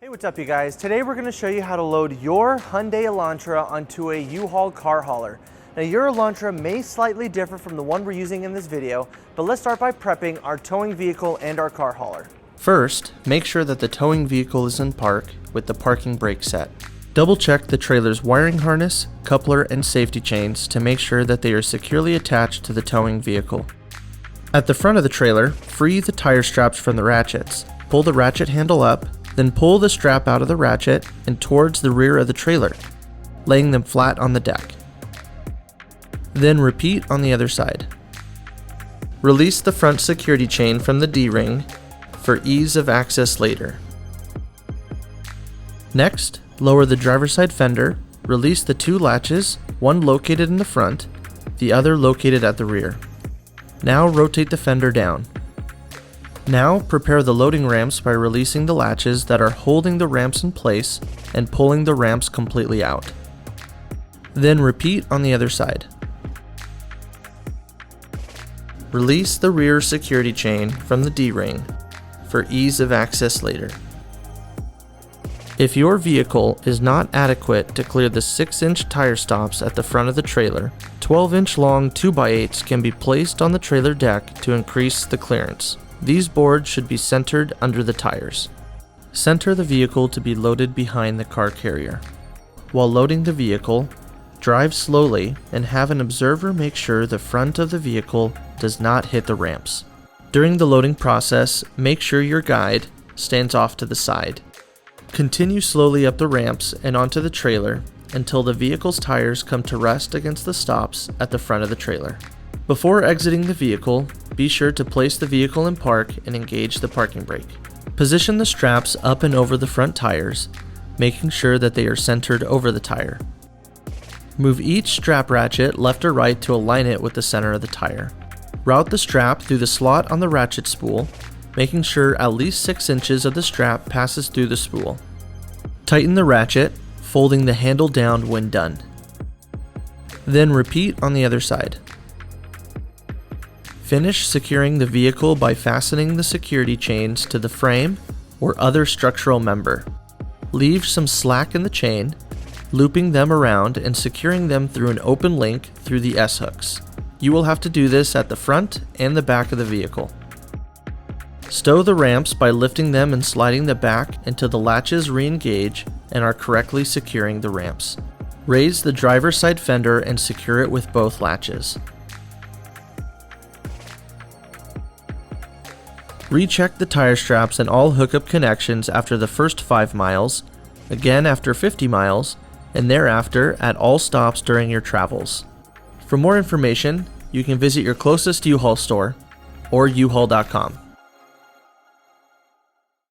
Hey, what's up you guys? Today we're going to show you how to load your Hyundai Elantra onto a U-Haul car hauler. Now your Elantra may slightly differ from the one we're using in this video, but let's start by prepping our towing vehicle and our car hauler. First, make sure that the towing vehicle is in park with the parking brake set. Double check the trailer's wiring harness, coupler, and safety chains to make sure that they are securely attached to the towing vehicle. At the front of the trailer, free the tire straps from the ratchets. Pull the ratchet handle up, then pull the strap out of the ratchet and towards the rear of the trailer, laying them flat on the deck. Then repeat on the other side. Release the front security chain from the D-ring for ease of access later. Next, lower the driver's side fender, release the two latches, one located in the front, the other located at the rear. Now rotate the fender down. Now prepare the loading ramps by releasing the latches that are holding the ramps in place and pulling the ramps completely out. Then repeat on the other side. Release the rear security chain from the D-ring for ease of access later. If your vehicle is not adequate to clear the 6-inch tire stops at the front of the trailer, 12-inch long 2x8s can be placed on the trailer deck to increase the clearance. These boards should be centered under the tires. Center the vehicle to be loaded behind the car carrier. While loading the vehicle, drive slowly and have an observer make sure the front of the vehicle does not hit the ramps. During the loading process, make sure your guide stands off to the side. Continue slowly up the ramps and onto the trailer until the vehicle's tires come to rest against the stops at the front of the trailer. Before exiting the vehicle, be sure to place the vehicle in park and engage the parking brake. Position the straps up and over the front tires, making sure that they are centered over the tire. Move each strap ratchet left or right to align it with the center of the tire. Route the strap through the slot on the ratchet spool, making sure at least 6 inches of the strap passes through the spool. Tighten the ratchet, folding the handle down when done. Then repeat on the other side. Finish securing the vehicle by fastening the security chains to the frame or other structural member. Leave some slack in the chain, looping them around and securing them through an open link through the S-hooks. You will have to do this at the front and the back of the vehicle. Stow the ramps by lifting them and sliding the back until the latches re-engage and are correctly securing the ramps. Raise the driver's side fender and secure it with both latches. Recheck the tire straps and all hookup connections after the first 5 miles, again after 50 miles, and thereafter at all stops during your travels. For more information, you can visit your closest U-Haul store or uhaul.com.